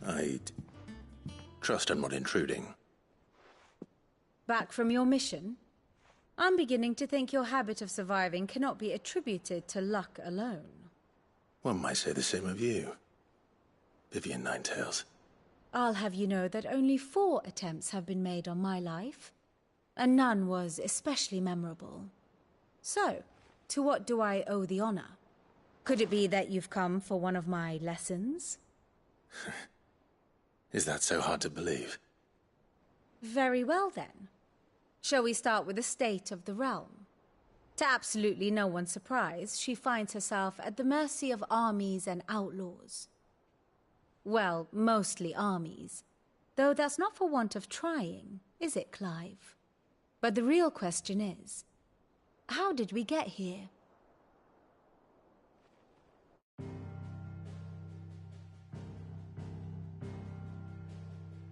I'd trust I'm not intruding. Back from your mission? I'm beginning to think your habit of surviving cannot be attributed to luck alone. One might say the same of you, Vivian Ninetails. I'll have you know that only 4 attempts have been made on my life, and none was especially memorable. So, to what do I owe the honor? Could it be that you've come for one of my lessons? Is that so hard to believe? Very well then. Shall we start with the state of the realm? To absolutely no one's surprise, she finds herself at the mercy of armies and outlaws. Well, mostly armies. Though that's not for want of trying, is it, Clive? But the real question is, how did we get here?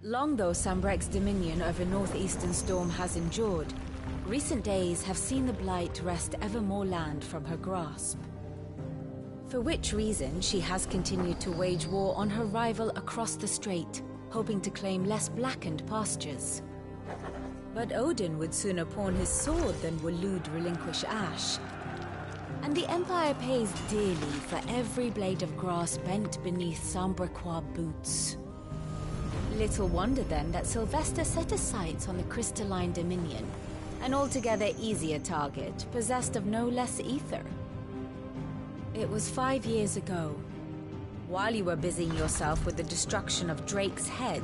Long though Sambrek's dominion over northeastern Storm has endured, recent days have seen the Blight wrest ever more land from her grasp. For which reason she has continued to wage war on her rival across the strait, hoping to claim less blackened pastures. But Odin would sooner pawn his sword than Waloed relinquish Ash. And the Empire pays dearly for every blade of grass bent beneath Sambrequois boots. Little wonder then that Sylvester set his sights on the crystalline dominion, an altogether easier target, possessed of no less ether. It was 5 years ago, while you were busying yourself with the destruction of Drake's head,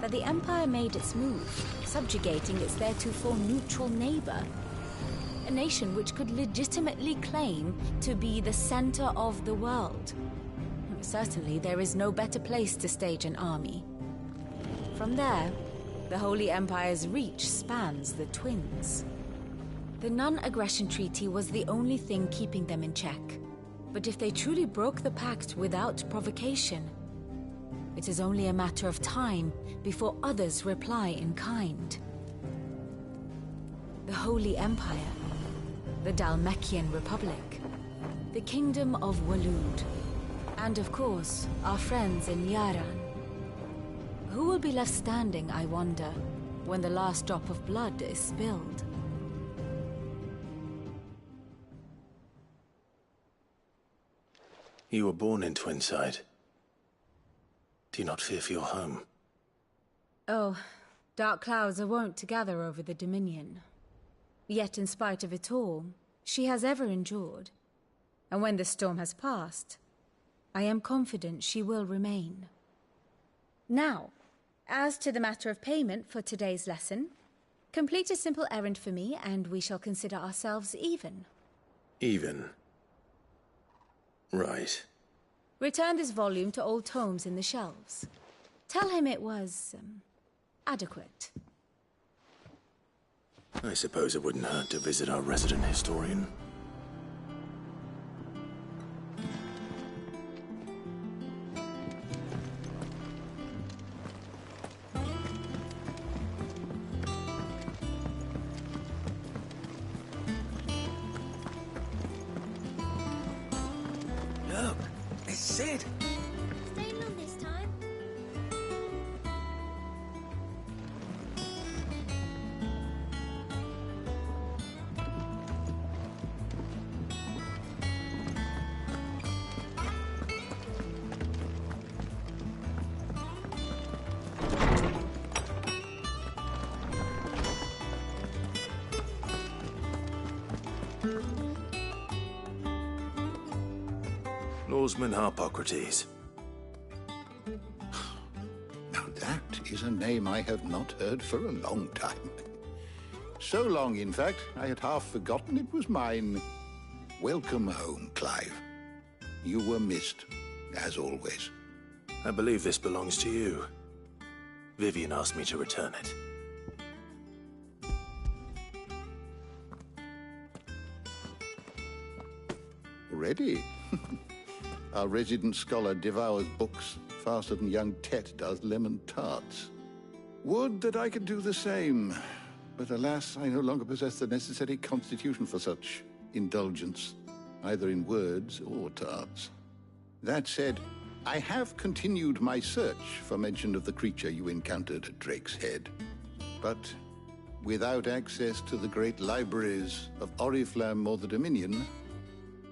that the Empire made its move, subjugating its theretofore neutral neighbor. A nation which could legitimately claim to be the center of the world. Certainly there is no better place to stage an army. From there, the Holy Empire's reach spans the Twins. The non-aggression treaty was the only thing keeping them in check. But if they truly broke the pact without provocation, it is only a matter of time before others reply in kind. The Holy Empire, the Dhalmekian Republic, the Kingdom of Waloed, and of course, our friends in Yaran. Who will be left standing, I wonder, when the last drop of blood is spilled? You were born in Twinside. Do you not fear for your home? Oh, dark clouds are wont to gather over the Dominion. Yet in spite of it all, she has ever endured. And when the storm has passed, I am confident she will remain. Now, as to the matter of payment for today's lesson, complete a simple errand for me and we shall consider ourselves even. Even? Right. Return this volume to old tomes in the shelves. Tell him it was, adequate. I suppose it wouldn't hurt to visit our resident historian. Look, it's Sid. Staying on this time? Lawsman Harpocrates. Now that is a name I have not heard for a long time. So long, in fact, I had half forgotten it was mine. Welcome home, Clive. You were missed, as always. I believe this belongs to you. Vivian asked me to return it. Ready? Our resident scholar devours books faster than young Tet does lemon tarts. Would that I could do the same, but alas, I no longer possess the necessary constitution for such indulgence, either in words or tarts. That said, I have continued my search for mention of the creature you encountered at Drake's Head. But without access to the great libraries of Oriflamme or the Dominion,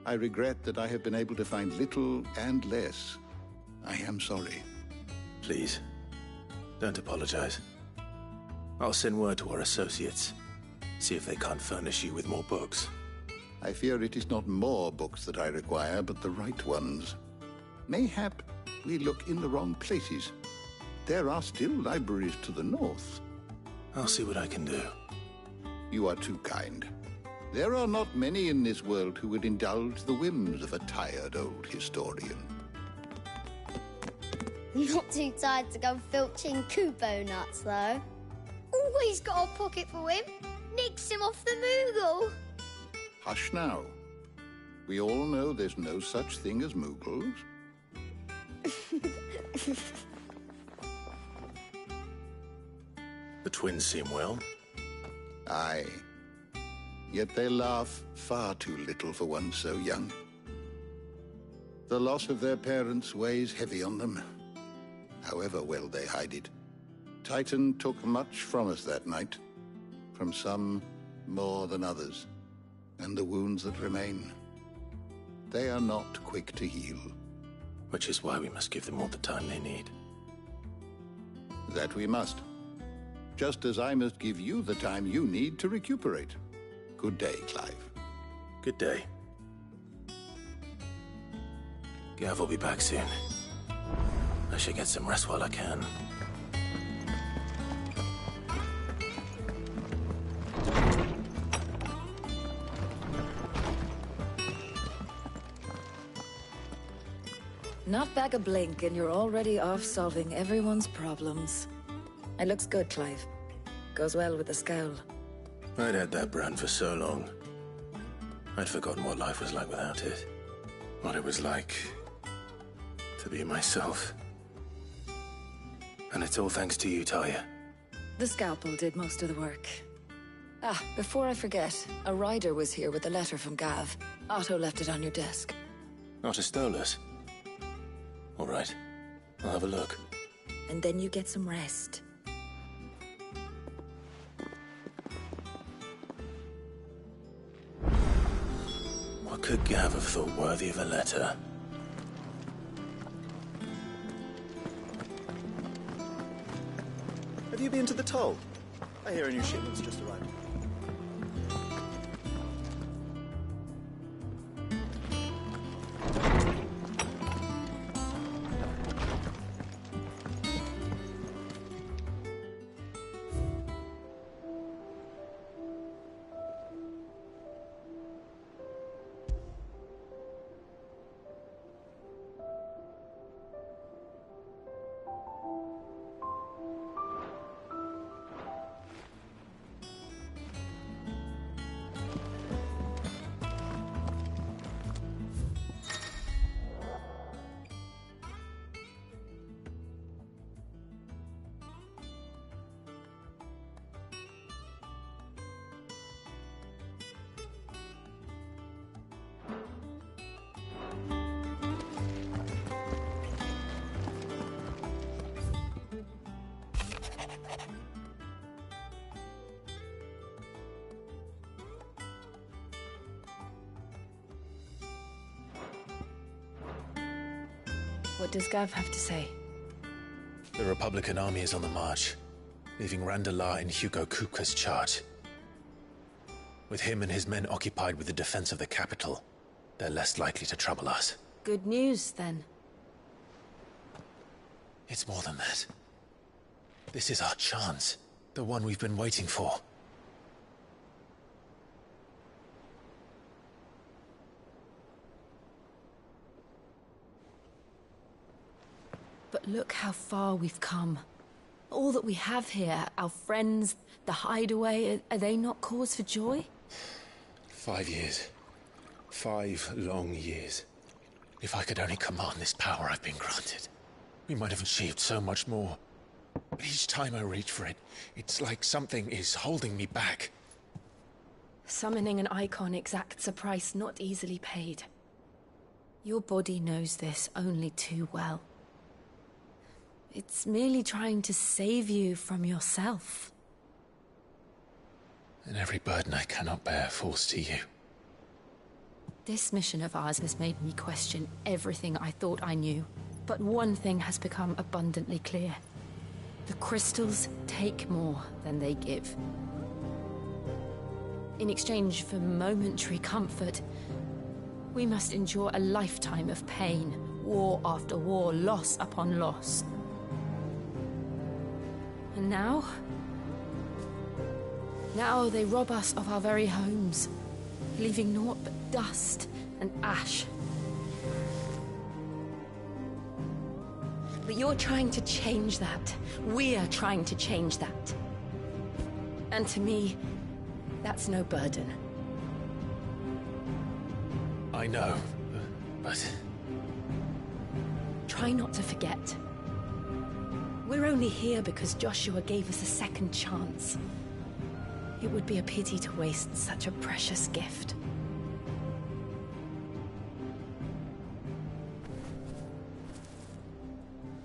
I regret that I have been able to find little and less. I am sorry. Please, don't apologize. I'll send word to our associates. See if they can't furnish you with more books. I fear it is not more books that I require, but the right ones. Mayhap we look in the wrong places. There are still libraries to the north. I'll see what I can do. You are too kind. There are not many in this world who would indulge the whims of a tired old historian. Not too tired to go filching Kubo nuts, though. Always got a pocket for him. Nicks him off the Moogle. Hush now. We all know there's no such thing as Moogles. The twins seem well. Aye. Yet they laugh far too little for one so young. The loss of their parents weighs heavy on them, however well they hide it. Titan took much from us that night, from some more than others, and the wounds that remain, they are not quick to heal. Which is why we must give them all the time they need. That we must. Just as I must give you the time you need to recuperate. Good day, Clive. Good day. Gav will be back soon. I should get some rest while I can. Not back a blink and you're already off solving everyone's problems. It looks good, Clive. Goes well with the scowl. I'd had that brand for so long. I'd forgotten what life was like without it. What it was like to be myself. And it's all thanks to you, Talia. The scalpel did most of the work. Ah, before I forget, a rider was here with a letter from Gav. Otto left it on your desk. Not a Stolas. All right. I'll have a look. And then you get some rest. What could Gav have thought worthy of a letter? Have you been to the toll? I hear a new shipment's just arrived. What does Gav have to say? The Republican army is on the march, leaving Randalar in Hugo Kupka's charge. With him and his men occupied with the defense of the capital, they're less likely to trouble us. Good news, then. It's more than that. This is our chance. The one we've been waiting for. But look how far we've come. All that we have here, our friends, the hideaway, are they not cause for joy? 5 years. 5 long years. If I could only command this power I've been granted, we might have achieved so much more. But each time I reach for it, it's like something is holding me back. Summoning an icon exacts a price not easily paid. Your body knows this only too well. It's merely trying to save you from yourself. And every burden I cannot bear falls to you. This mission of ours has made me question everything I thought I knew. But one thing has become abundantly clear. The crystals take more than they give. In exchange for momentary comfort, we must endure a lifetime of pain, war after war, loss upon loss. And now? Now they rob us of our very homes, leaving naught but dust and ash. But you're trying to change that. We're trying to change that. And to me, that's no burden. I know, but... Try not to forget. We're only here because Joshua gave us a second chance. It would be a pity to waste such a precious gift.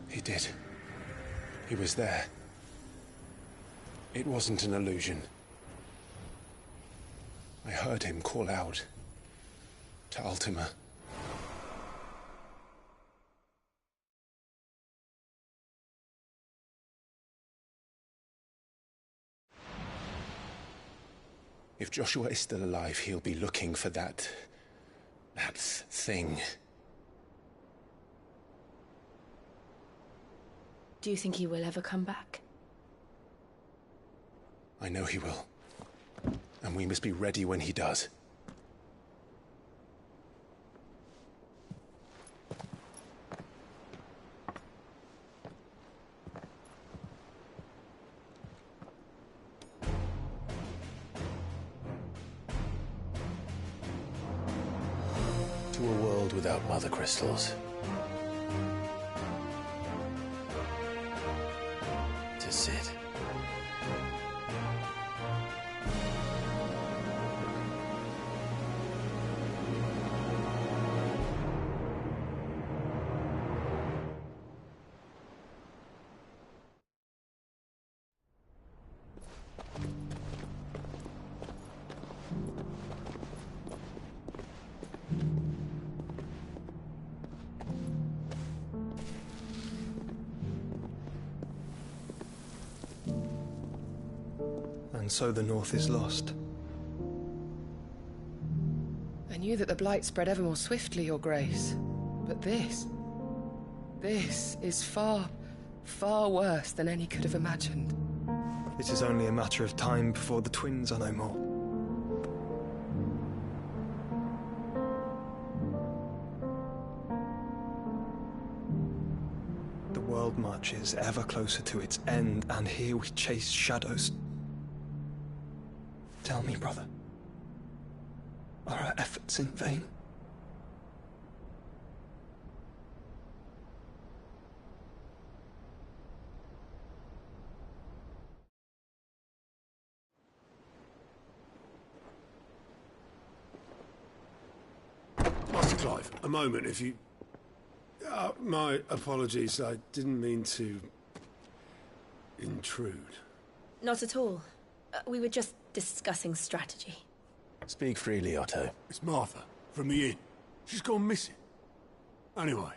He did. He was there. It wasn't an illusion. I heard him call out to Ultima. If Joshua is still alive, he'll be looking for that thing. Do you think he will ever come back? I know he will. And we must be ready when he does. To a world without mother crystals. To Sid. And so the North is lost. I knew that the Blight spread ever more swiftly, Your Grace. But this is far, far worse than any could have imagined. It is only a matter of time before the twins are no more. The world marches ever closer to its end, and here we chase shadows. Tell me, brother, are our efforts in vain? Master Clive, a moment, if you... my apologies, I didn't mean to... intrude. Not at all. We were just discussing strategy. Speak freely, Otto. It's Martha, from the inn. She's gone missing. Anyway,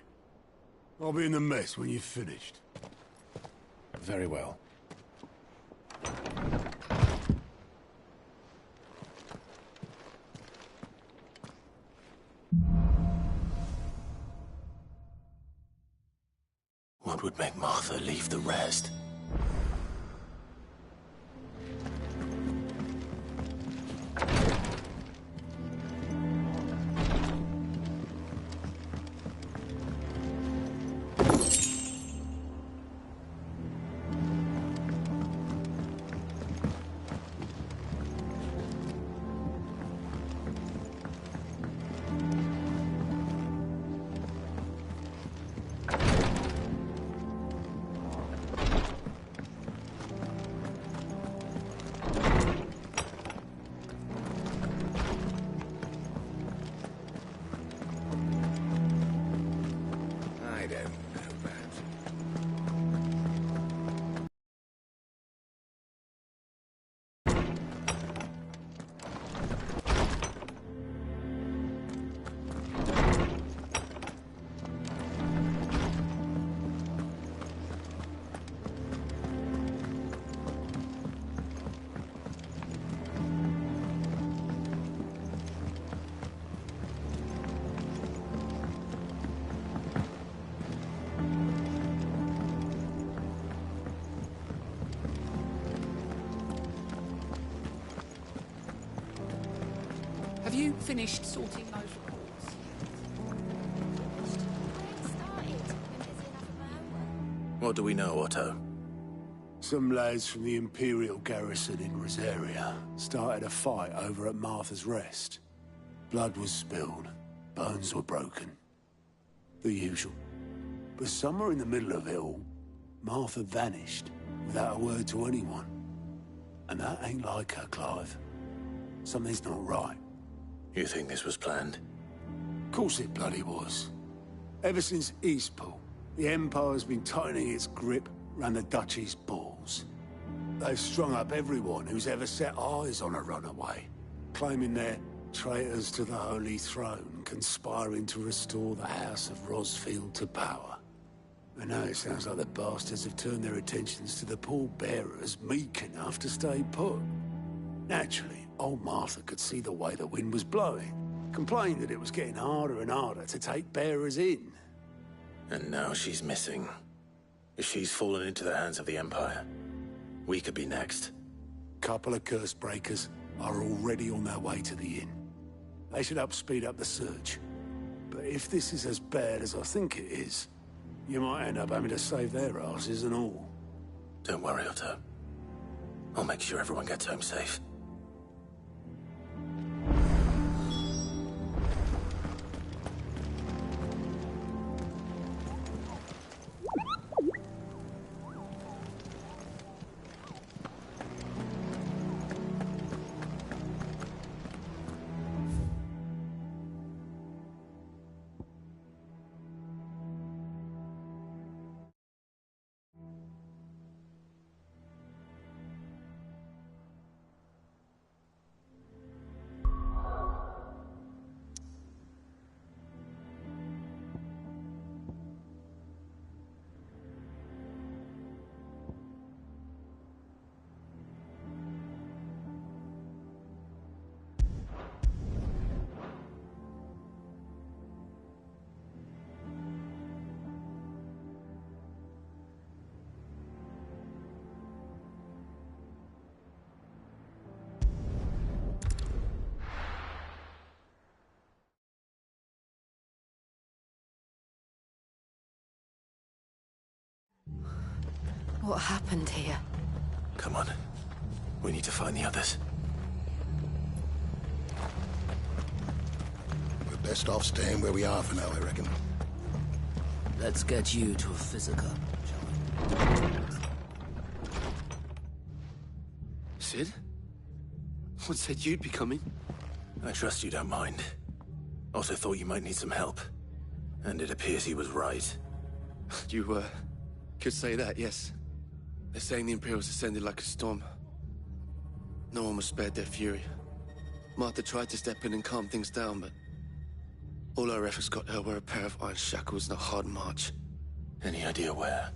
I'll be in the mess when you've finished. Very well. What would make Martha leave the rest? could end now, perhaps. Have you finished sorting those reports? What do we know, Otto? Some lads from the Imperial garrison in Rosaria started a fight over at Martha's Rest. Blood was spilled, bones were broken. The usual. But somewhere in the middle of it all, Martha vanished without a word to anyone. And that ain't like her, Clive. Something's not right. You think this was planned? Of course it bloody was. Ever since Eastpool, the Empire's been tightening its grip round the Duchy's balls. They've strung up everyone who's ever set eyes on a runaway, claiming they're traitors to the Holy Throne, conspiring to restore the House of Rosfield to power. And now it sounds like the bastards have turned their attentions to the pallbearers meek enough to stay put. Naturally, old Martha could see the way the wind was blowing, complained that it was getting harder and harder to take bearers in. And now she's missing. If she's fallen into the hands of the Empire, we could be next. Couple of curse breakers are already on their way to the inn. They should help speed up the search. But if this is as bad as I think it is, you might end up having to save their asses and all. Don't worry, Otto. I'll make sure everyone gets home safe. What happened here? Come on. We need to find the others. We're best off staying where we are for now, I reckon. Let's get you to a physical, shall we? Sid? What said you'd be coming? I trust you don't mind. Also thought you might need some help. And it appears he was right. You, could say that, yes. They're saying the Imperials ascended like a storm. No one was spared their fury. Martha tried to step in and calm things down, but all our efforts got her were a pair of iron shackles and a hard march. Any idea where?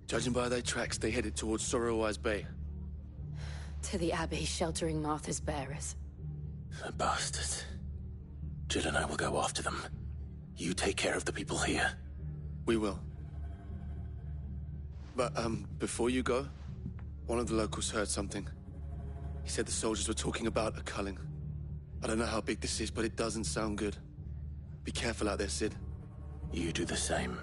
Judging by their tracks, they headed towards Sorrowwise Bay. To the Abbey sheltering Martha's bearers. The bastards. Jill and I will go after them. You take care of the people here. We will. But, before you go, one of the locals heard something. He said the soldiers were talking about a culling. I don't know how big this is, but it doesn't sound good. Be careful out there, Sid. You do the same.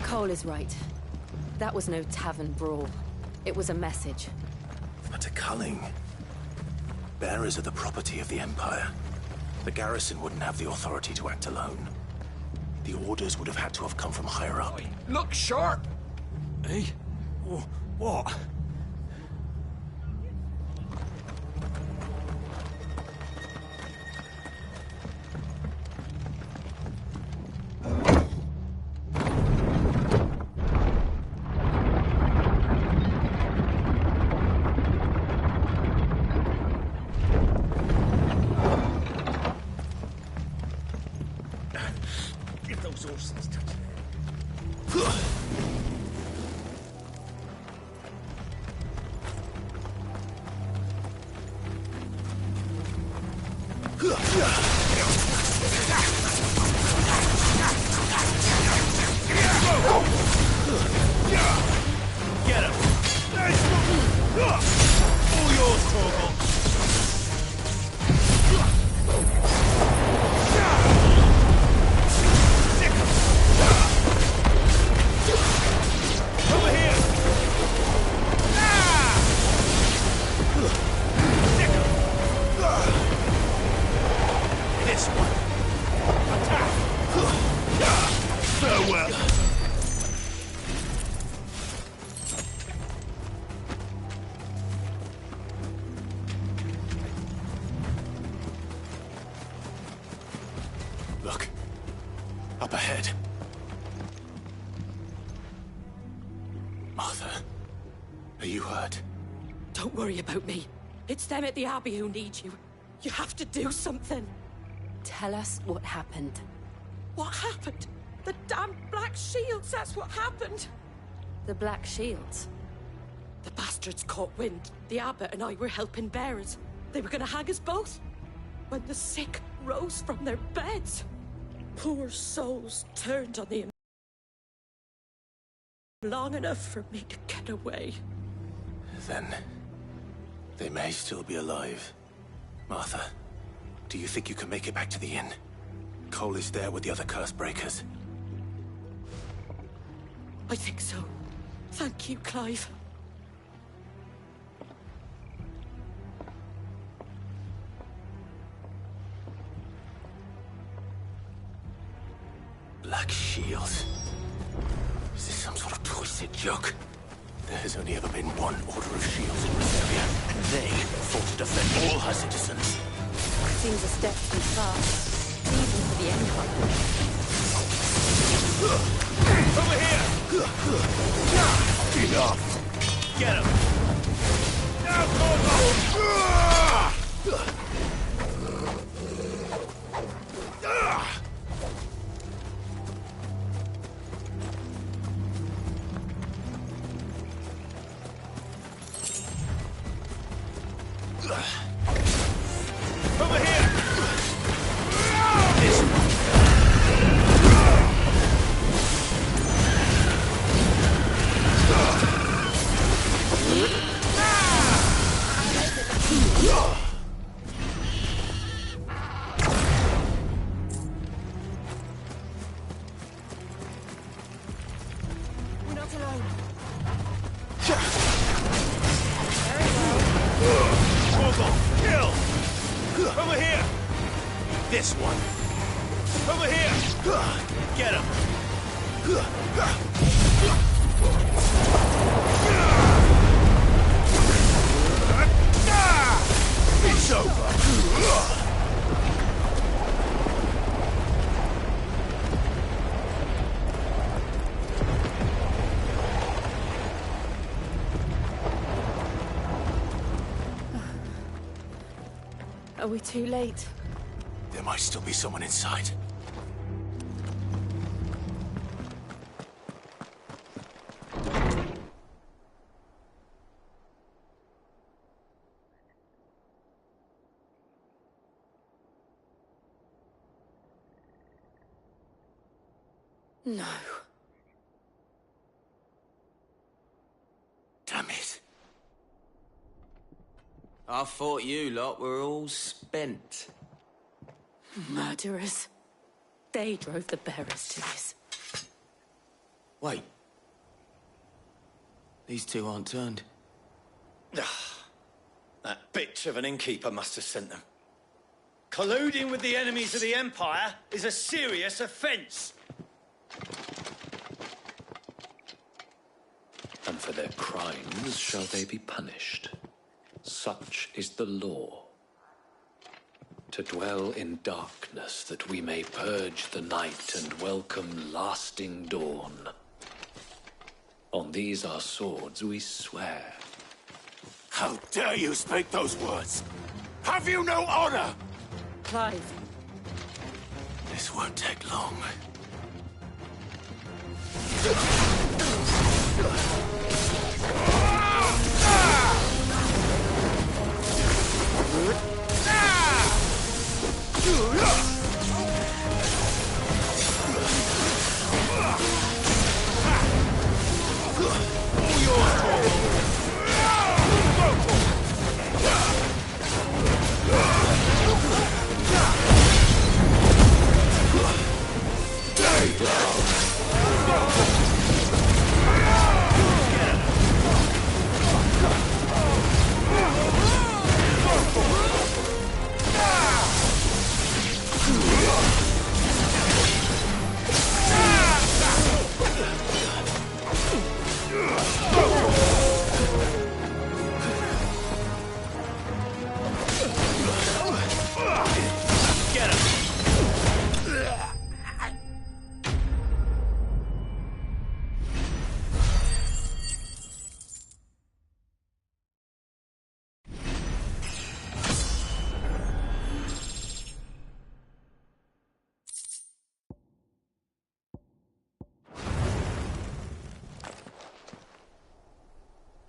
Cole is right. That was no tavern brawl. It was a message. But a culling. Bearers are the property of the Empire. The garrison wouldn't have the authority to act alone. The orders would have had to have come from higher up. Look sharp! Eh? What? Give those horses touch it. Get him! All yours, Torgal! Over here! This one! Attack! Farewell! Look. Up ahead. Martha, are you hurt? Don't worry about me. It's them at the Abbey who need you. You have to do something. Tell us what happened. What happened? The damn Black Shields, that's what happened. The Black Shields? The bastards caught wind. The abbot and I were helping bearers. They were gonna hang us both. When the sick rose from their beds, poor souls turned on the long enough for me to get away. Then they may still be alive. Martha, do you think you can make it back to the inn? Cole is there with the other curse breakers. I think so. Thank you, Clive. Black Shields. Is this some sort of twisted joke? There has only ever been one Order of Shields in Reservia, and they fought to defend all her citizens. Seems a step too far, even for the Empire. Over here! Enough! Get him! Now, Over here! This We're not alone. Torgal, kill! Over here! This one! Over here! Get him! It's over! Are we too late? There might still be someone inside. No. Damn it. I thought you lot were all spent. Murderers. They drove the bearers to this. Wait. These two aren't turned. That bitch of an innkeeper must have sent them. Colluding with the enemies of the Empire is a serious offence. and for their crimes shall they be punished. Such is the law. To dwell in darkness that we may purge the night and welcome lasting dawn. On these our swords we swear. How dare you speak those words? Have you no honor? Clive. This won't take long.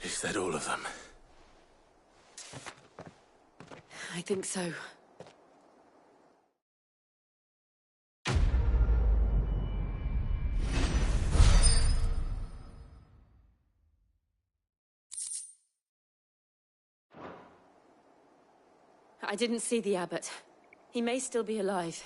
Is that all of them? I think so. I didn't see the abbot. He may still be alive.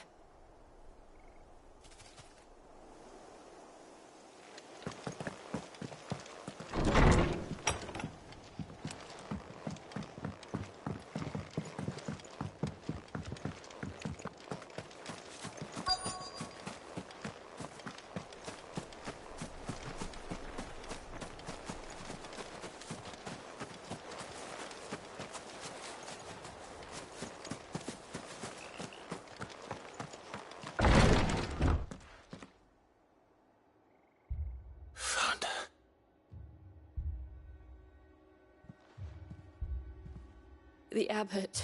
The abbot.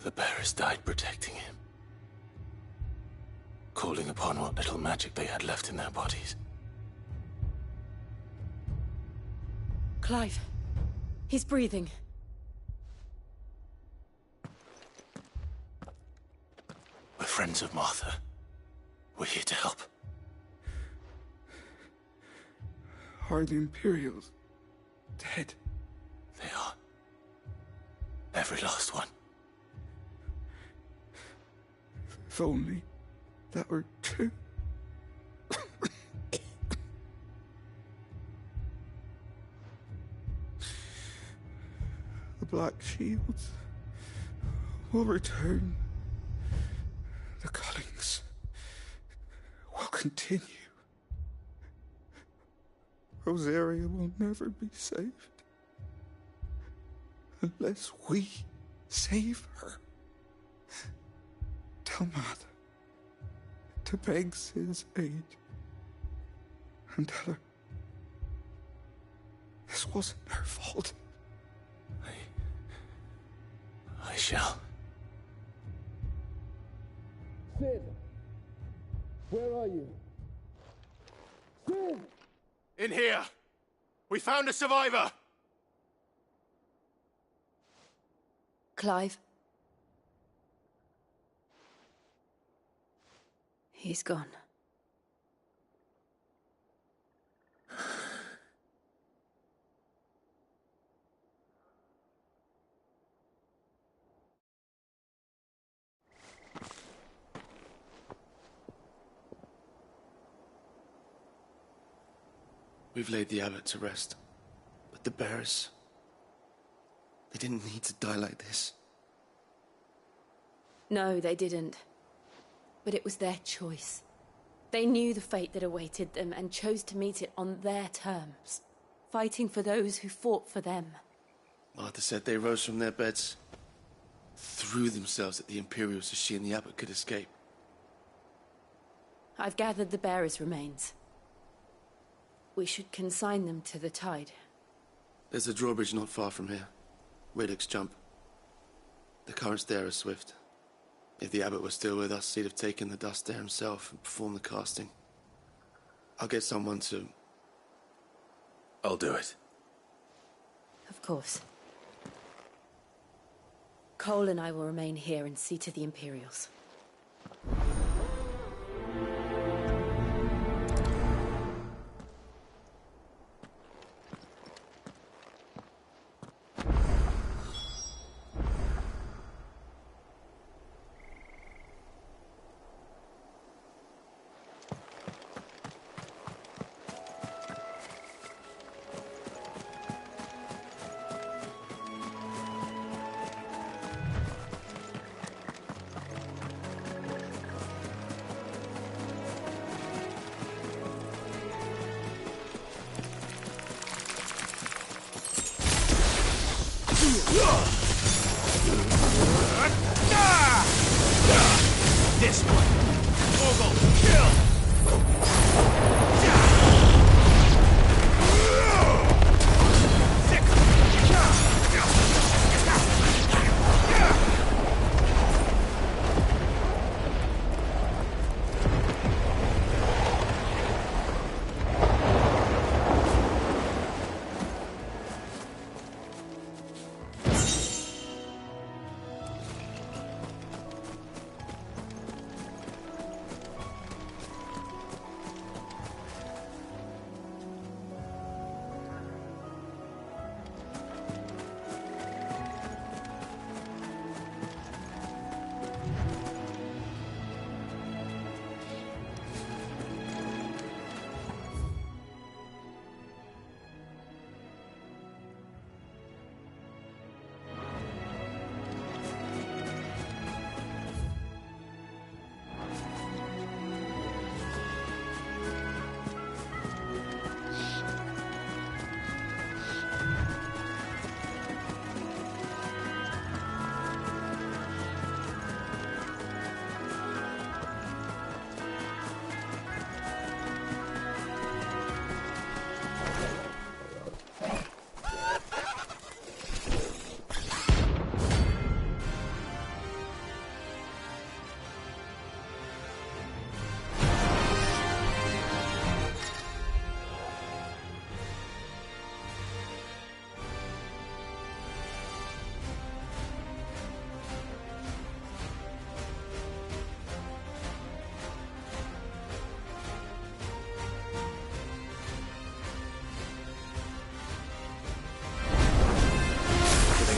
The bearers died protecting him. Calling upon what little magic they had left in their bodies. Clive. He's breathing. We're friends of Martha. We're here to help. Are the Imperials dead? They are. Every last one. If only that were true. The Black Shields will return. The cullings will continue. Rosaria will never be saved unless we save her. Tell Mother to beg Sid's aid and tell her this wasn't her fault. I shall. Sid! Where are you? Sid! In here! We found a survivor! Clive. He's gone. We've laid the abbot to rest, but the bearers... They didn't need to die like this. No, they didn't. But it was their choice. They knew the fate that awaited them and chose to meet it on their terms, fighting for those who fought for them. Martha said they rose from their beds, threw themselves at the Imperials so she and the Abbot could escape. I've gathered the bearers' remains. We should consign them to the tide. There's a drawbridge not far from here. Riddick's jump. The currents there are swift. If the Abbot was still with us, he'd have taken the dust there himself and performed the casting. I'll get someone to... I'll do it. Of course. Cole and I will remain here and see to the Imperials. This one. Orgle, kill!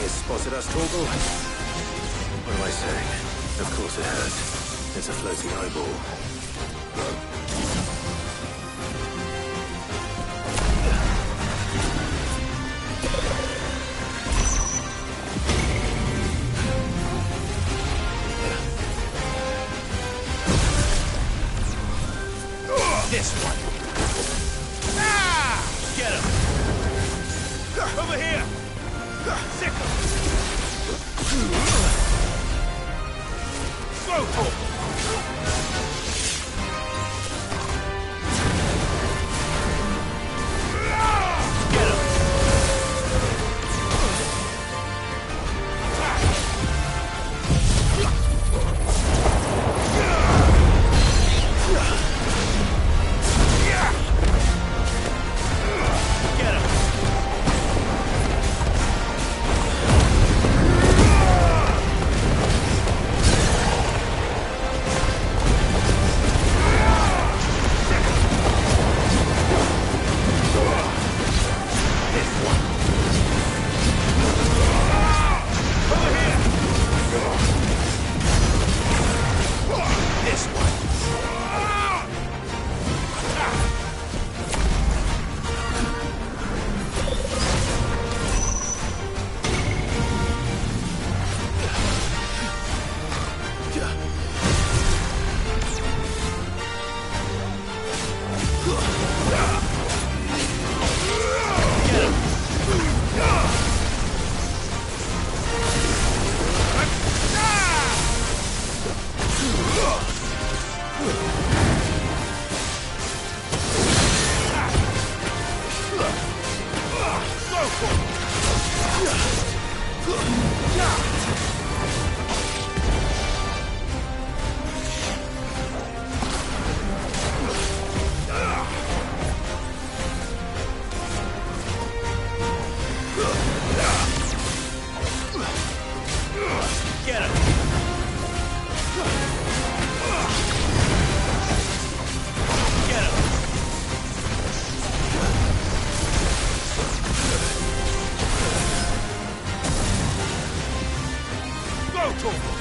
Spotted us, Torgal? What am I saying? Of course it has. It's a floating eyeball. This one. Ah! Get him! Over here! Sick him! Slow pull! Get him! Get him! Go, Torval!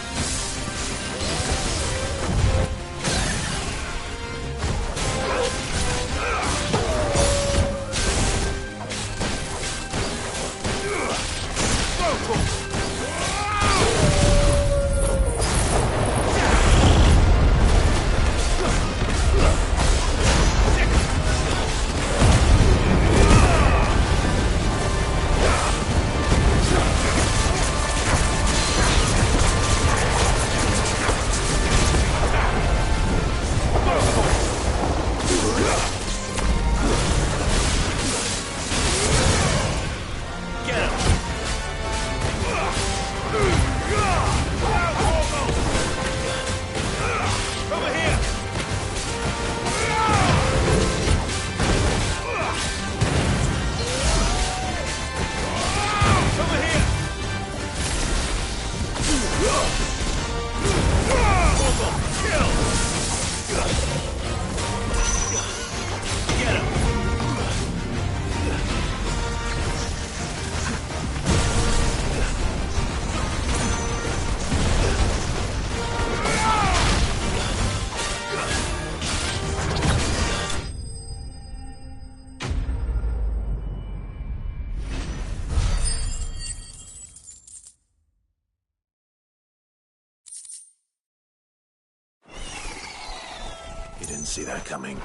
You didn't see that coming.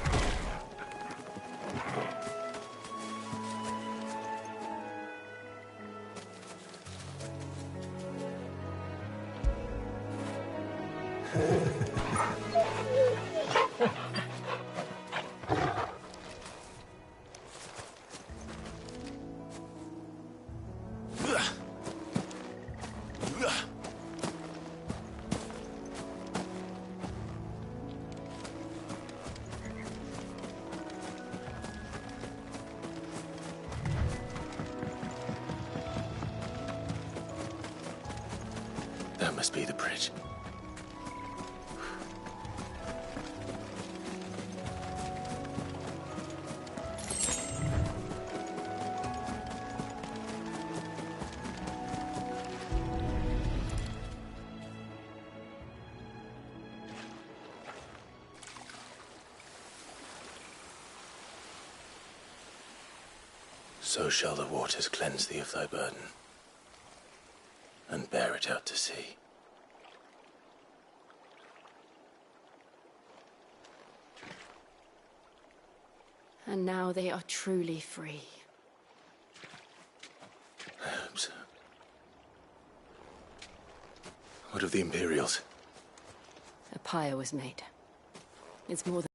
That must be the bridge. So shall the waters cleanse thee of thy burden, and bear it out to sea. And now they are truly free. I hope so. What of the Imperials? A pyre was made. It's more than...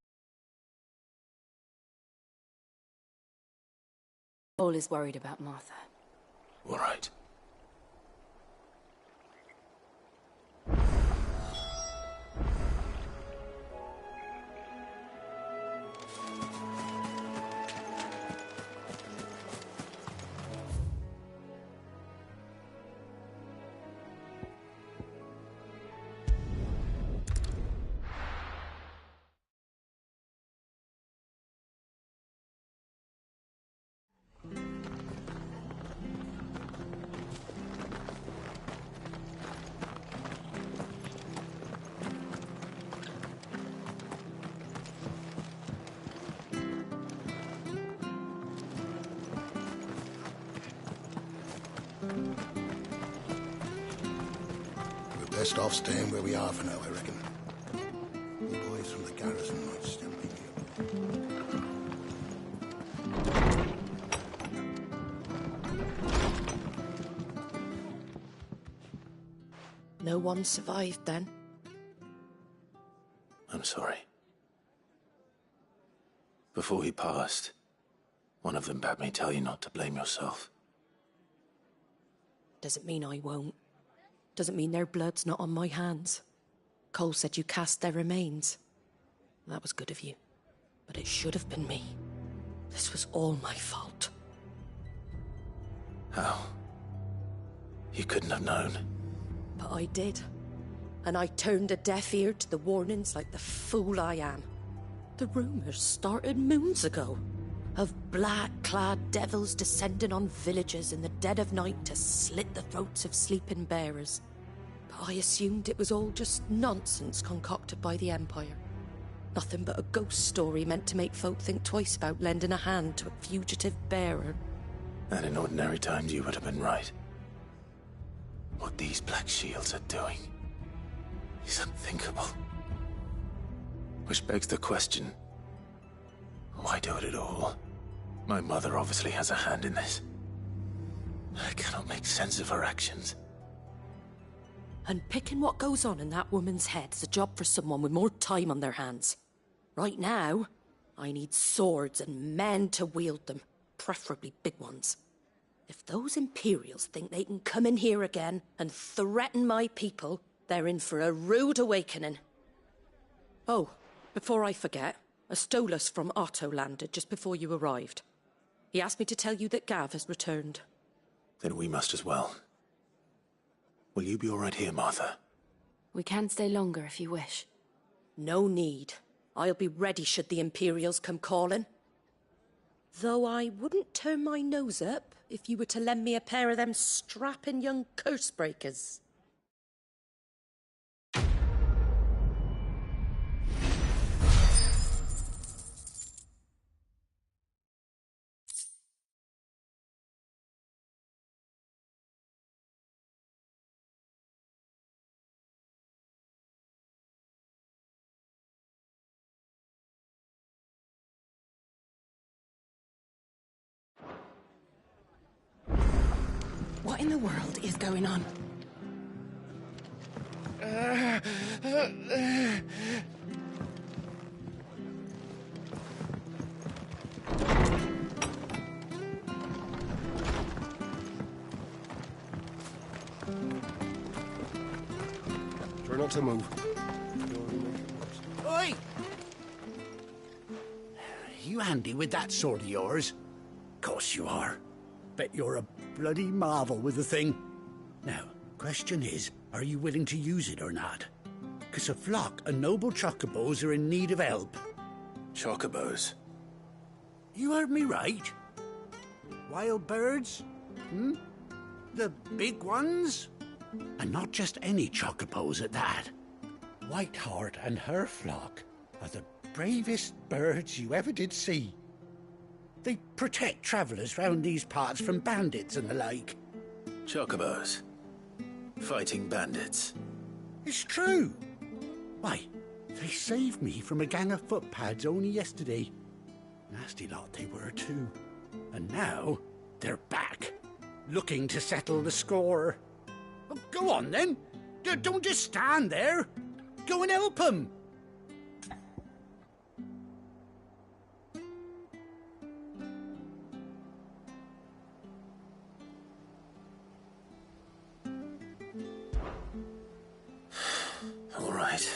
Paul is worried about Martha. All right. We're best off staying where we are for now, I reckon. The boys from the garrison might still be No one survived then? I'm sorry. Before he passed, one of them bade me tell you not to blame yourself. Doesn't mean I won't. Doesn't mean their blood's not on my hands. Cole said you cast their remains. That was good of you. But it should have been me. This was all my fault. How? You couldn't have known. But I did. And I turned a deaf ear to the warnings like the fool I am. The rumours started moons ago. Of black-clad devils descending on villages in the dead of night to slit the throats of sleeping bearers. But I assumed it was all just nonsense concocted by the Empire. Nothing but a ghost story meant to make folk think twice about lending a hand to a fugitive bearer. And in ordinary times you would have been right. What these Black Shields are doing is unthinkable. Which begs the question, why do it at all? My mother obviously has a hand in this. I cannot make sense of her actions. And picking what goes on in that woman's head is a job for someone with more time on their hands. Right now, I need swords and men to wield them, preferably big ones. If those Imperials think they can come in here again and threaten my people, they're in for a rude awakening. Oh, before I forget, a Stolas from Otto landed just before you arrived. He asked me to tell you that Gav has returned. Then we must as well. Will you be all right here, Martha? We can stay longer if you wish. No need. I'll be ready should the Imperials come calling. Though I wouldn't turn my nose up if you were to lend me a pair of them strapping young curse-breakers. What in the world is going on? Try not to move. Oi! You handy with that sword of yours? Course you are. Bet you're a bloody marvel with the thing. Now, question is, are you willing to use it or not? 'Cause a flock of noble chocobos are in need of help. Chocobos? You heard me right. Wild birds? Hmm? The big ones? And not just any chocobos at that. Whiteheart and her flock are the bravest birds you ever did see. They protect travellers round these parts from bandits and the like. Chocobos? Fighting bandits? It's true. Why, they saved me from a gang of footpads only yesterday. Nasty lot they were too. And now, they're back, looking to settle the score. Well, go on then. Don't just stand there. Go and help them. All right.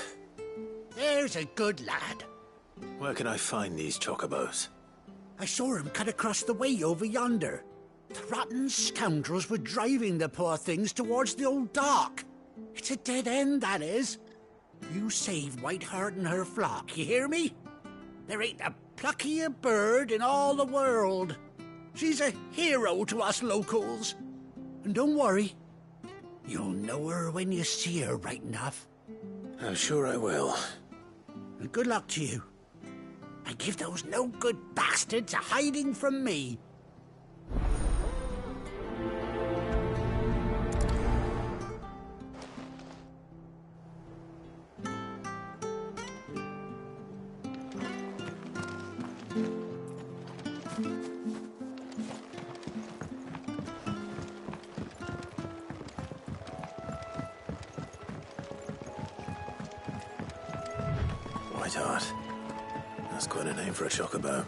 There's a good lad. Where can I find these chocobos? I saw him cut across the way over yonder. The rotten scoundrels were driving the poor things towards the old dock. It's a dead end, that is. You saved Whiteheart and her flock, you hear me? There ain't a pluckier bird in all the world. She's a hero to us locals. And don't worry, you'll know her when you see her right enough. I'm sure I will. And good luck to you. And give those no-good bastards a hiding from me. Whiteheart. That's quite a name for a chocobo.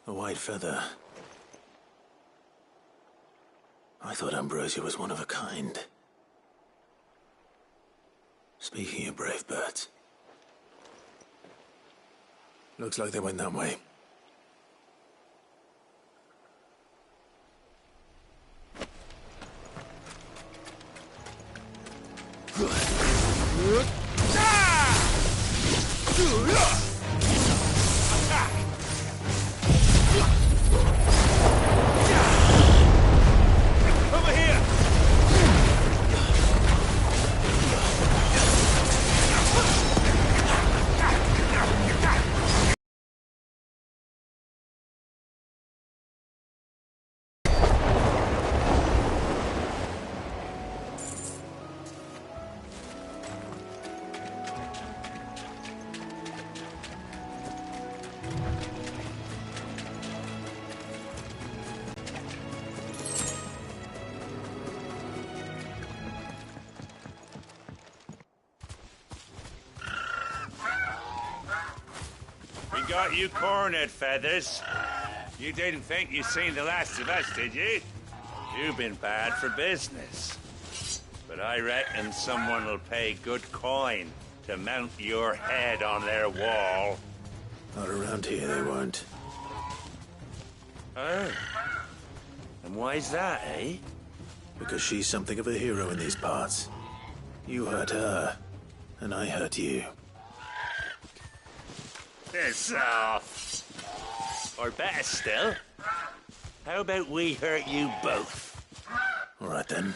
A white feather. I thought Ambrosia was one of a kind. Speaking of brave birds. Looks like they went that way. Over here! We got you cornered, Feathers. You didn't think you'd seen the last of us, did you? You've been bad for business. But I reckon someone will pay good coin to mount your head on their wall. Not around here, they won't. Oh. And why's that, eh? Because she's something of a hero in these parts. You hurt her, and I hurt you. Piss off. Or better still, how about we hurt you both? All right then.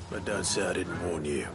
But don't say I didn't warn you.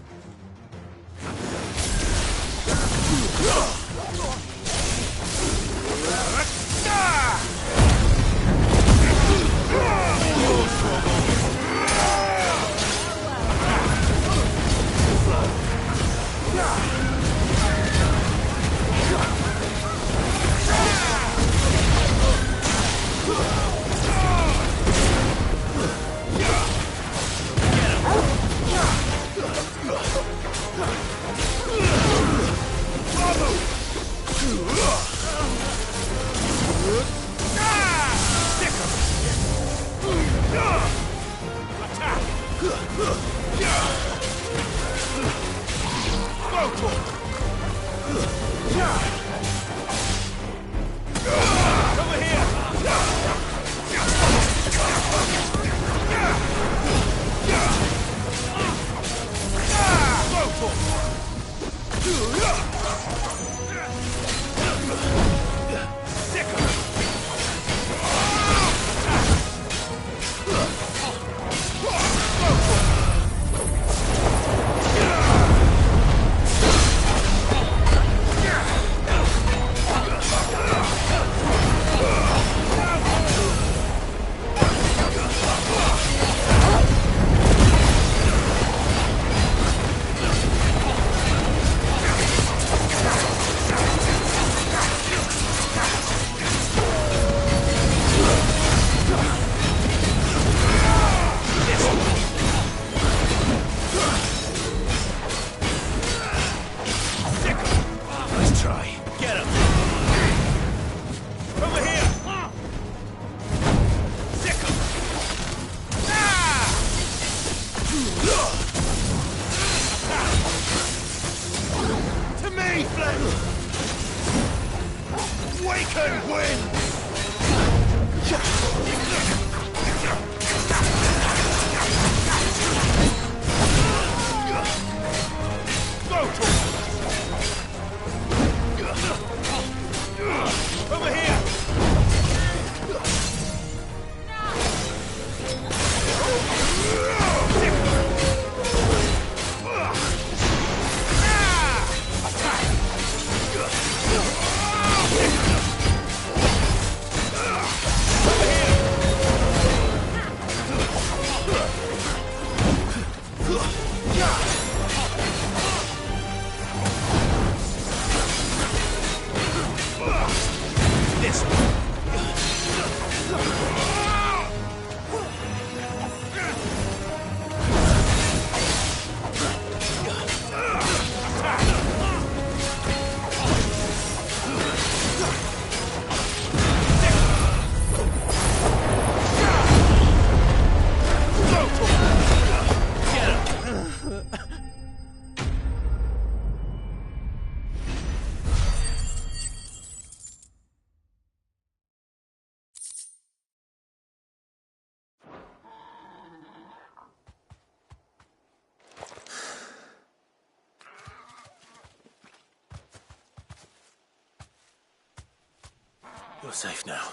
You're safe now.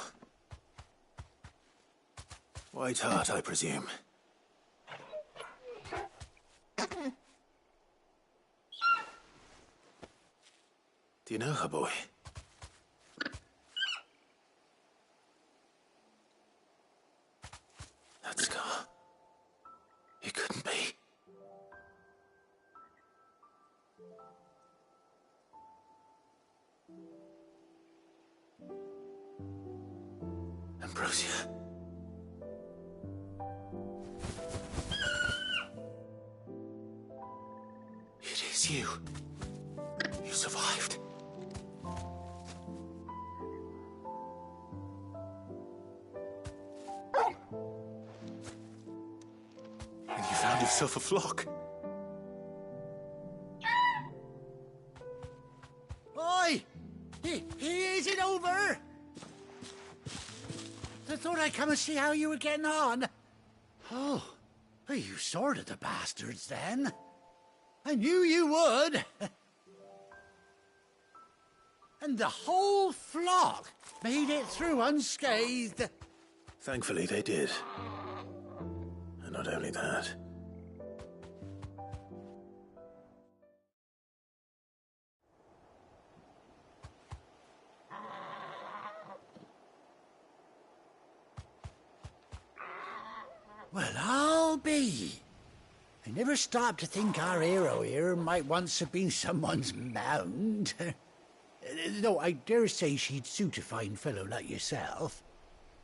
White Hart, I presume. Do you know her, boy? That scar. It couldn't be. Ambrosia. It is you. You survived. And you found yourself a flock. Oi! Is it over? I thought I'd come and see how you were getting on. Oh, well, you sorted the bastards then. I knew you would. And the whole flock made it through unscathed. Thankfully, they did. And not only that. Well, I'll be. I never stopped to think our hero here might once have been someone's mount. Though I dare say she'd suit a fine fellow like yourself.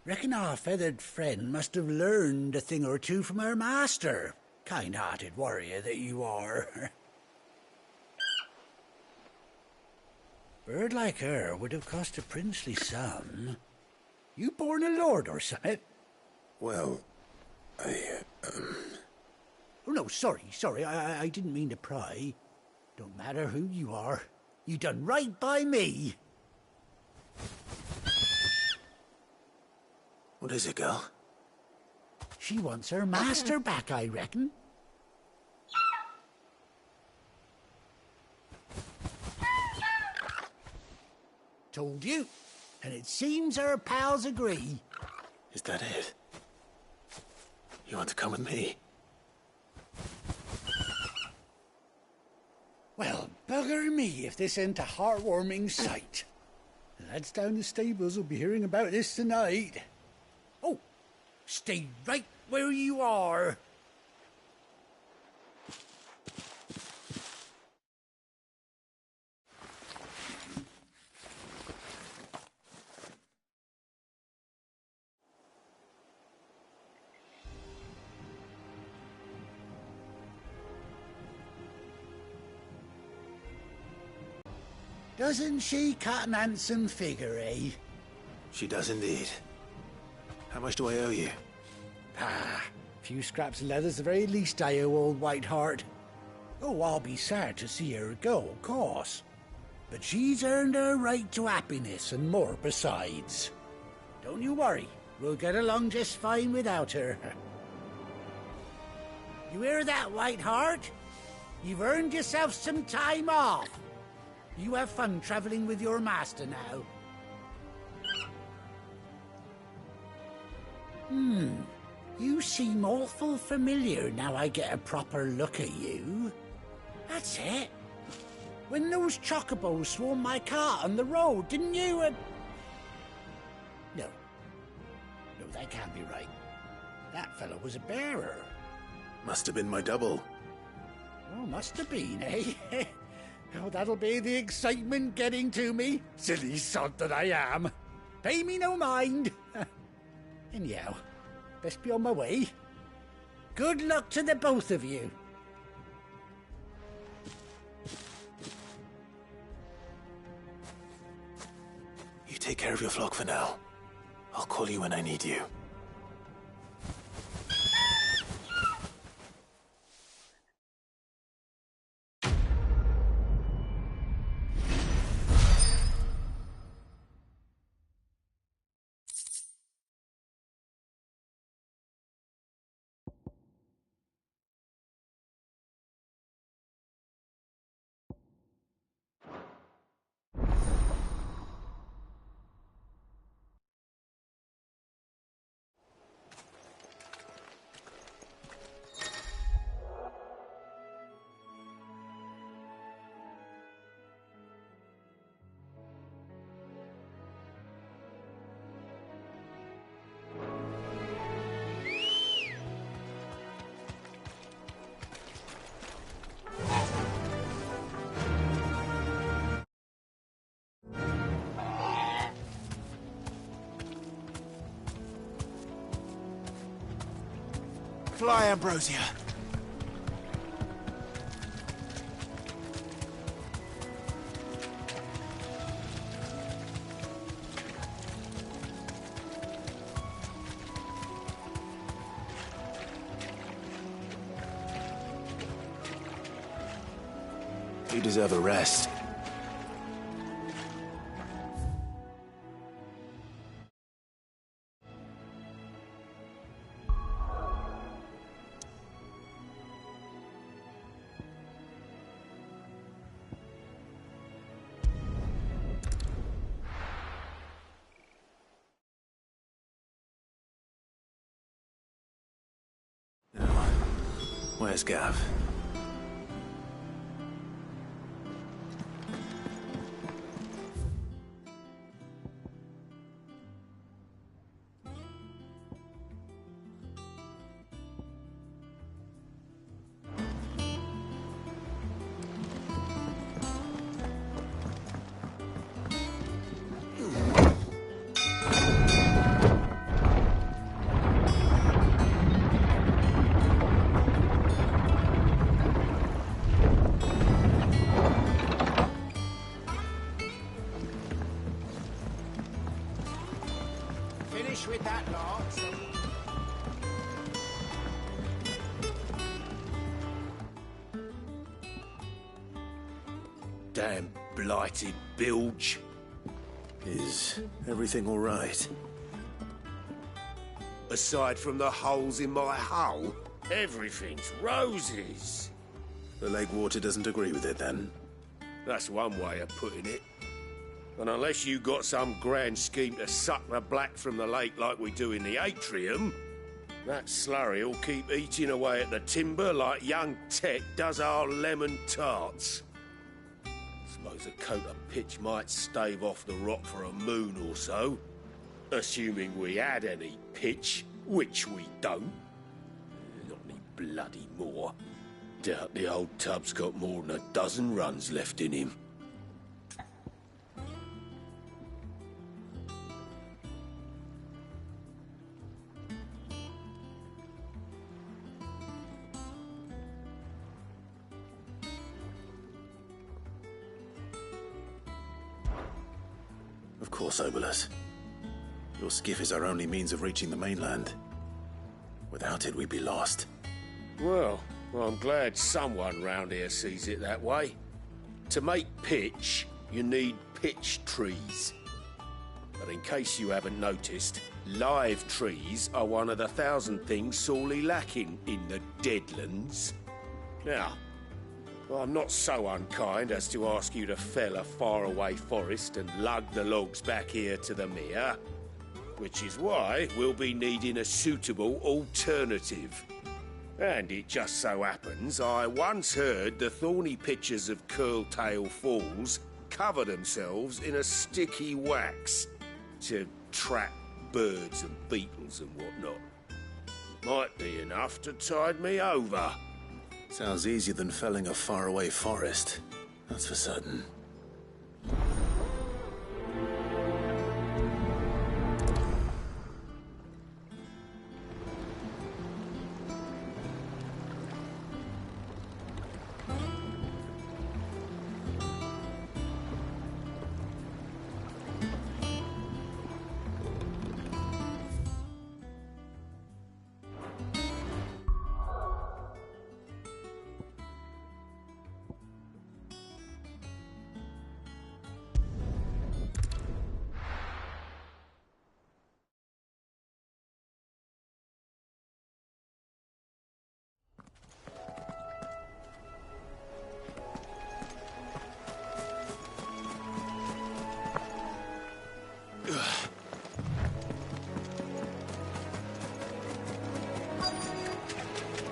Reckon our feathered friend must have learned a thing or two from her master. Kind-hearted warrior that you are. Bird like her would have cost a princely sum. You born a lord or something? Well, Oh, no, sorry. I didn't mean to pry. Don't matter who you are. You done right by me. What is it, girl? She wants her master back, I reckon. Told you. And it seems her pals agree. Is that it? You want to come with me? Well, bugger me if this ain't a heartwarming sight. The lads down the stables will be hearing about this tonight. Oh, stay right where you are. Doesn't she cut an handsome figure, eh? She does indeed. How much do I owe you? Ah, a few scraps of leather's the very least I owe old White Hart. Oh, I'll be sad to see her go, of course. But she's earned her right to happiness and more besides. Don't you worry, we'll get along just fine without her. You hear that, White Hart? You've earned yourself some time off. You have fun traveling with your master now. You seem awful familiar now I get a proper look at you. That's it. When those chocobos swarmed my cart on the road, didn't you? No, that can't be right. That fellow was a bearer. Must have been my double. Oh, must have been, eh? Oh, that'll be the excitement getting to me. Silly sod that I am. Pay me no mind. Anyhow, best be on my way. Good luck to the both of you. You take care of your flock for now. I'll call you when I need you. Fly, Ambrosia. You deserve a rest. Now, where's Gav? Finish with that lot. Damn blighted bilge. Is everything all right? Aside from the holes in my hull, everything's roses. The lake water doesn't agree with it, then? That's one way of putting it. And unless you got some grand scheme to suck the black from the lake like we do in the atrium, that slurry'll keep eating away at the timber like young Tet does our lemon tarts. Suppose a coat of pitch might stave off the rot for a moon or so, assuming we had any pitch, which we don't. Not any bloody more. Doubt the old tub's got more than a dozen runs left in him. Of course, Obolus. Your skiff is our only means of reaching the mainland. Without it, we'd be lost. Well, I'm glad someone round here sees it that way. To make pitch, you need pitch trees. But in case you haven't noticed, live trees are one of the 1,000 things sorely lacking in the Deadlands. Now, I'm not so unkind as to ask you to fell a faraway forest and lug the logs back here to the mere, which is why we'll be needing a suitable alternative. And it just so happens I once heard the thorny pitchers of Curltail Falls cover themselves in a sticky wax to trap birds and beetles and whatnot. Might be enough to tide me over. Sounds easier than felling a faraway forest. That's for certain.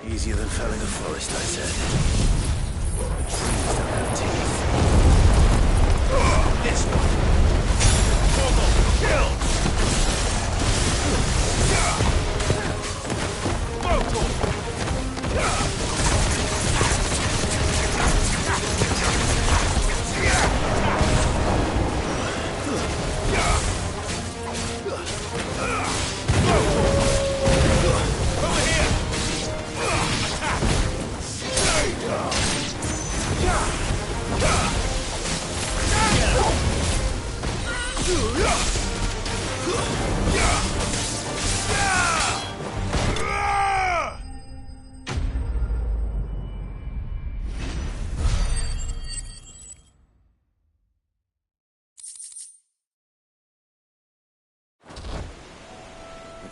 Easier than felling a forest, I said. The trees don't have teeth. This one! Kill!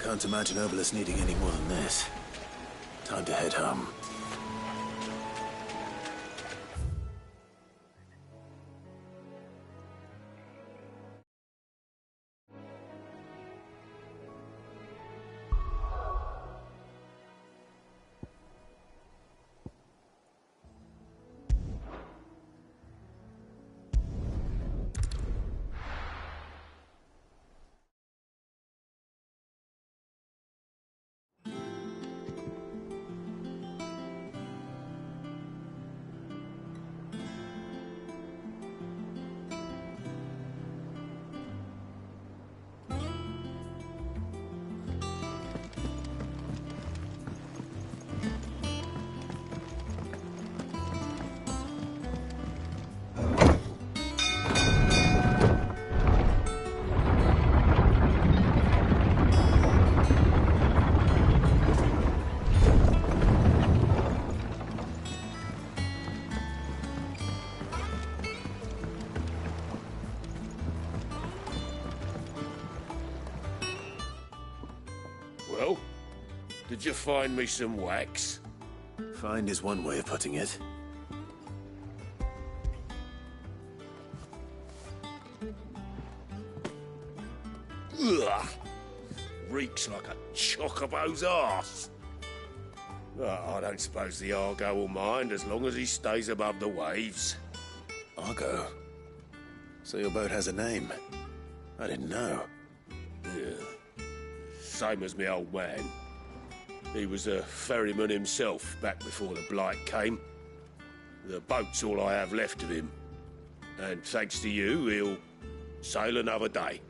Can't imagine Obelisk needing any more than this. Time to head home. Well, did you find me some wax? Find is one way of putting it. Ugh! Reeks like a chocobo's arse. I don't suppose the Argo will mind as long as he stays above the waves. Argo? So your boat has a name? I didn't know. Yeah. Same as me old man. He was a ferryman himself back before the Blight came. The boat's all I have left of him. And thanks to you, he'll sail another day.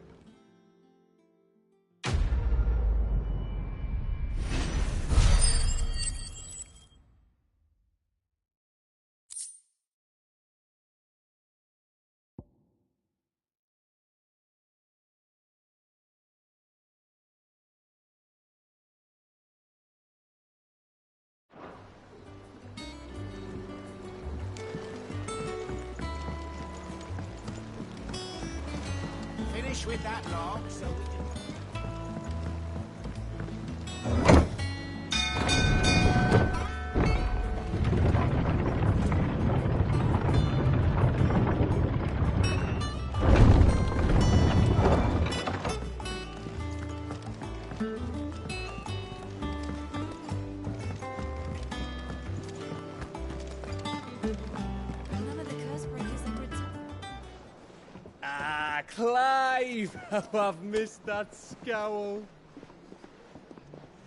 Finish with that log so we can... Clive! Oh, I've missed that scowl.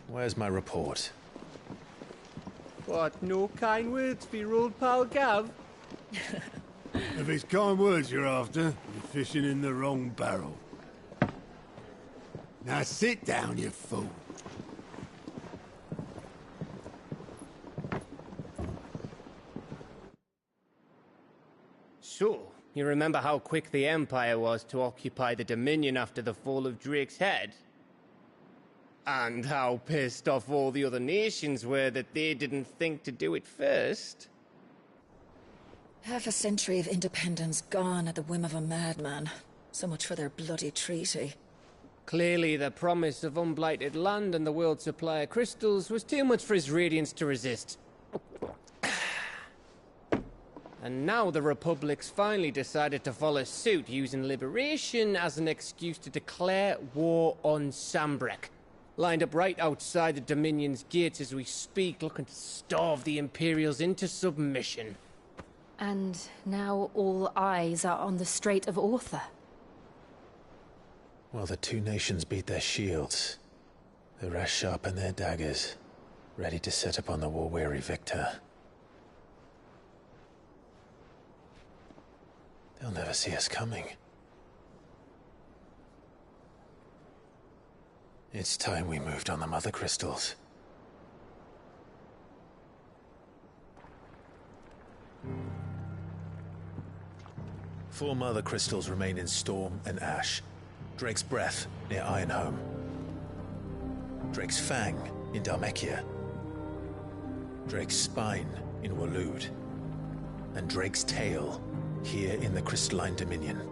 Where's my report? What, no kind words for your old pal Gav? If it's kind words you're after, you're fishing in the wrong barrel. Now sit down, you fool. So, you remember how quick the Empire was to occupy the Dominion after the fall of Drake's head? And how pissed off all the other nations were that they didn't think to do it first? Half a century of independence gone at the whim of a madman. So much for their bloody treaty. Clearly, the promise of unblighted land and the world's supply of crystals was too much for his radiance to resist. And now the Republic's finally decided to follow suit, using liberation as an excuse to declare war on Sambrek. Lined up right outside the Dominion's gates as we speak, looking to starve the Imperials into submission. And now all eyes are on the Strait of Arthur. Well, the two nations beat their shields. The rest sharpen their daggers, ready to set upon the war-weary victor. They'll never see us coming. It's time we moved on the Mother Crystals. Four Mother Crystals remain in Storm and Ash. Drake's Breath near Ironhome. Drake's Fang in Dhalmekia. Drake's Spine in Waloed. And Drake's Tail here in the Crystalline Dominion.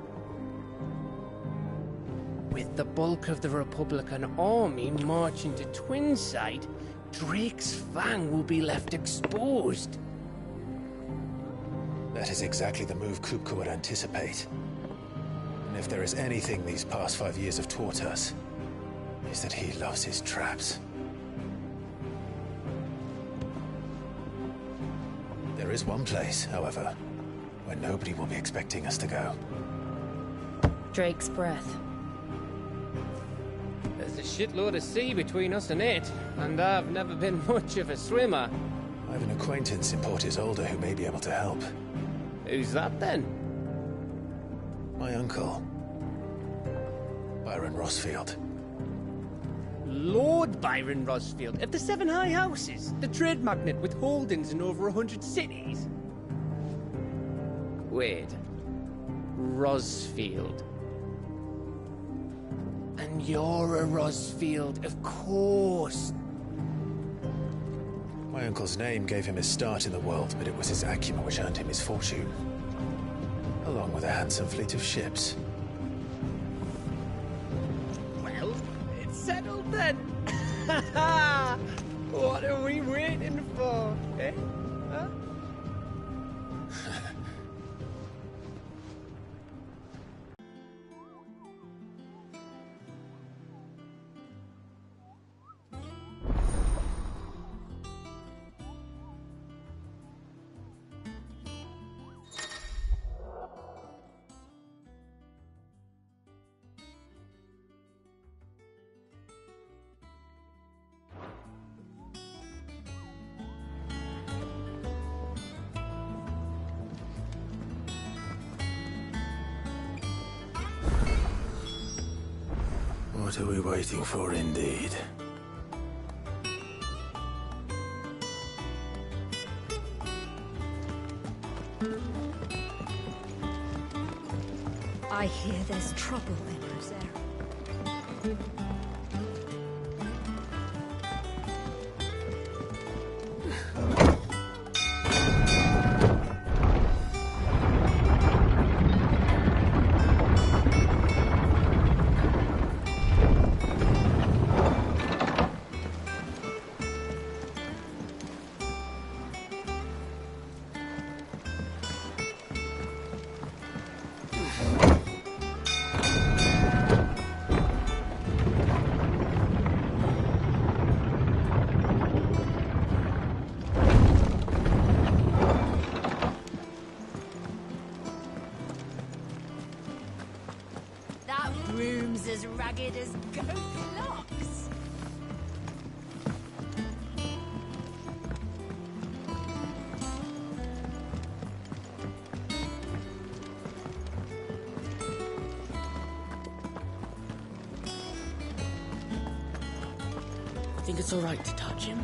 With the bulk of the Republican army marching to Twinside, Drake's Fang will be left exposed. That is exactly the move Kupka would anticipate. And if there is anything these past 5 years have taught us, is that he loves his traps. There is one place, however, where nobody will be expecting us to go. Drake's breath. There's a shitload of sea between us and it, and I've never been much of a swimmer. I have an acquaintance in Port Isolde who may be able to help. Who's that then? My uncle, Byron Rosfield. Lord Byron Rosfield of the Seven High Houses, the trade magnate with holdings in over 100 cities. Wait, Rosfield. And you're a Rosfield, of course. My uncle's name gave him his start in the world, but it was his acumen which earned him his fortune, along with a handsome fleet of ships. Well, it's settled then. What are we waiting for, eh? Huh? What are we waiting for, indeed? I hear there's trouble in Rosera. As ragged as ghost locks. Think it's all right to touch him?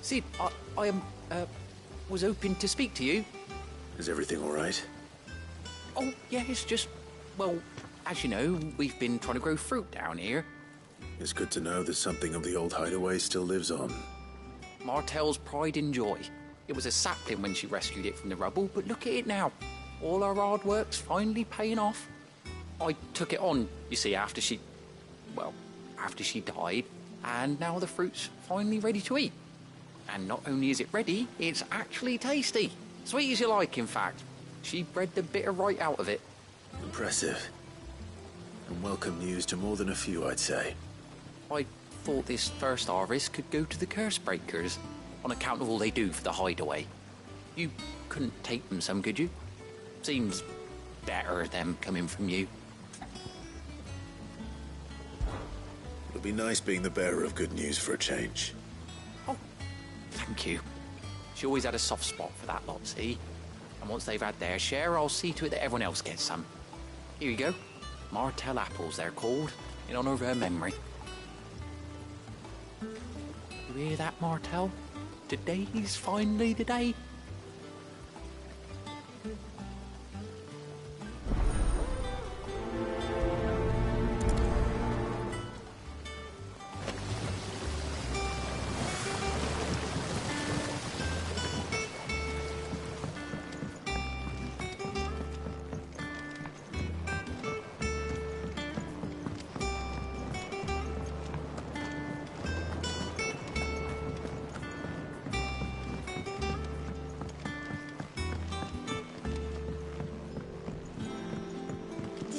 See, I was hoping to speak to you. Is everything all right? Oh, yeah, it's just, well, as you know, we've been trying to grow fruit down here. It's good to know that something of the old hideaway still lives on. Martel's pride and joy. It was a sapling when she rescued it from the rubble, but look at it now. All our hard work's finally paying off. I took it on, you see, after she died, and now the fruit's finally ready to eat. And not only is it ready, it's actually tasty. Sweet as you like, in fact. She bred the bitter right out of it. Impressive. And welcome news to more than a few, I'd say. I thought this first harvest could go to the curse breakers, on account of all they do for the hideaway. You couldn't take them some, could you? Seems better them coming from you. It'll be nice being the bearer of good news for a change. Thank you. She always had a soft spot for that lot, see? And once they've had their share, I'll see to it that everyone else gets some. Here you go. Martel apples, they're called, in honor of her memory. You hear that, Martel? Today's finally the day.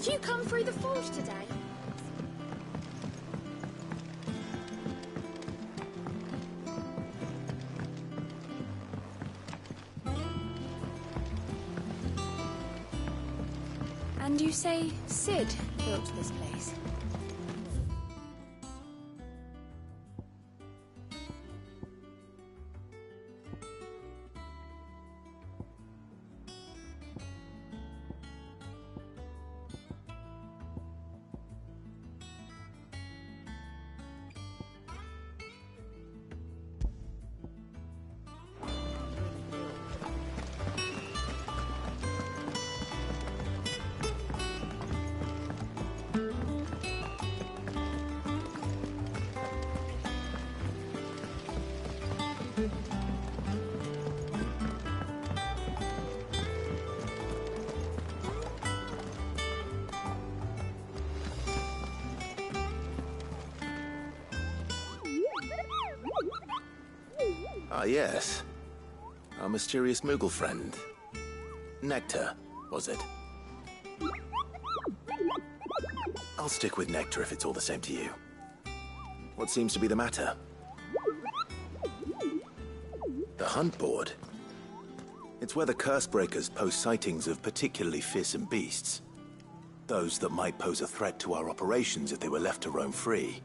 Did you come through the forge today? And you say Sid built this place? Ah, yes. Our mysterious Moogle friend. Nectar, was it? I'll stick with Nectar if it's all the same to you. What seems to be the matter? The hunt board? It's where the Cursebreakers post sightings of particularly fearsome beasts. Those that might pose a threat to our operations if they were left to roam free.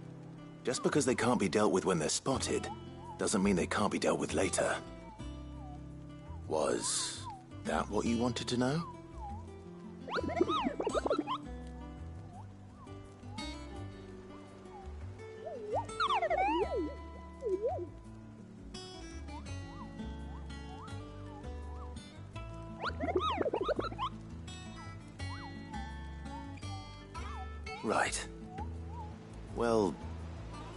Just because they can't be dealt with when they're spotted, doesn't mean they can't be dealt with later. Was that what you wanted to know? Right. Well,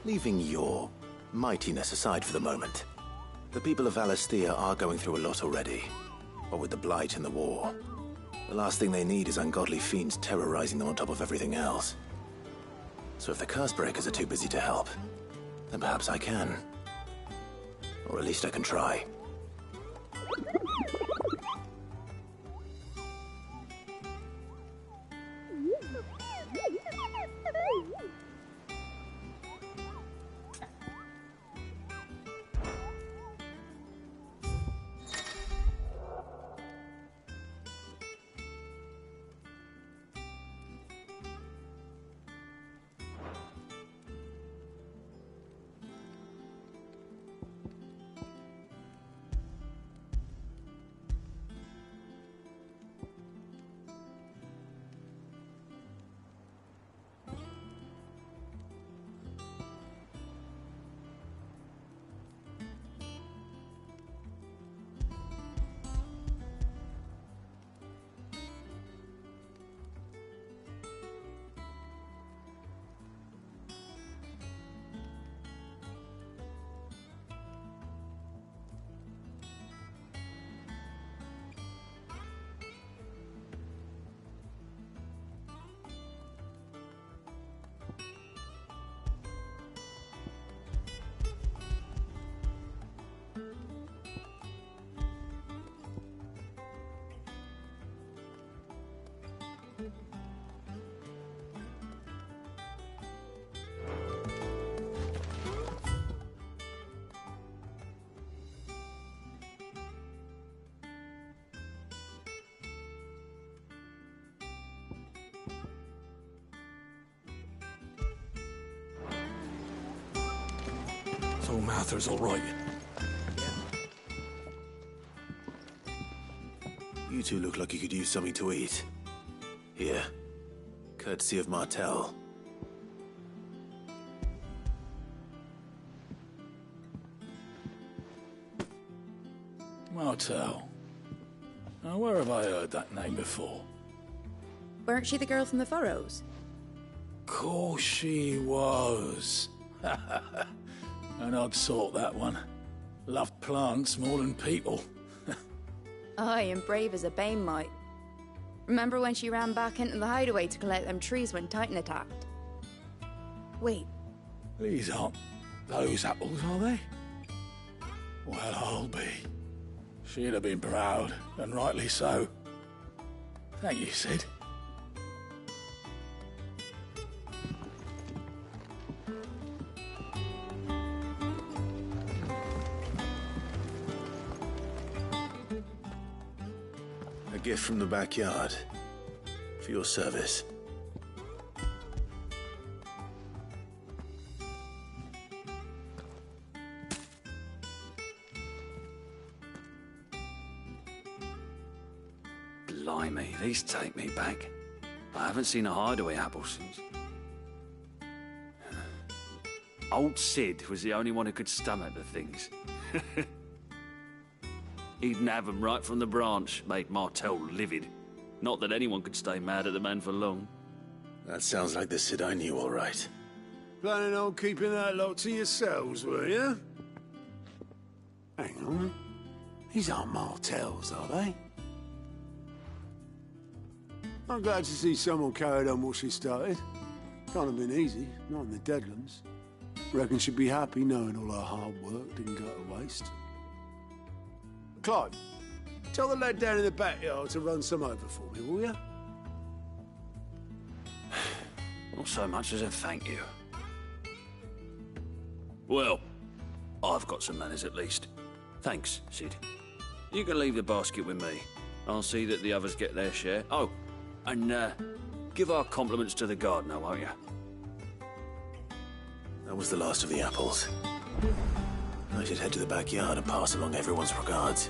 leaving your mightiness aside for the moment, the people of Valisthea are going through a lot already. What with the Blight and the war. The last thing they need is ungodly fiends terrorizing them on top of everything else. So if the Cursebreakers are too busy to help, then perhaps I can. Or at least I can try. So Mather's all right. You two look like you could use something to eat. Here. Courtesy of Martel. Martel. Now, where have I heard that name before? Weren't she the girl from the Furrows? Course she was. An odd sort, that one. Loved plants more than people. Aye, and brave as a bane might. Remember when she ran back into the hideaway to collect them trees when Titan attacked? Wait. These aren't those apples, are they? Well, I'll be. She'd have been proud, and rightly so. Thank you, Sid. A gift from the backyard. For your service. Blimey, these take me back. I haven't seen a hideaway apple since. Old Sid was the only one who could stomach the things. He'd nab them right from the branch, made Martel livid. Not that anyone could stay mad at the man for long. That sounds like the Sid I knew, all right. Planning on keeping that lot to yourselves, were you? Hang on. These aren't Martels, are they? I'm glad to see someone carried on what she started. Can't have been easy, not in the Deadlands. Reckon she'd be happy knowing all her hard work didn't go to waste. Clive, tell the lad down in the backyard to run some over for me, will you? Not so much as a thank you. Well, I've got some manners at least. Thanks, Sid. You can leave the basket with me. I'll see that the others get their share. Oh, and give our compliments to the gardener, won't you? That was the last of the apples. I should head to the backyard and pass along everyone's regards.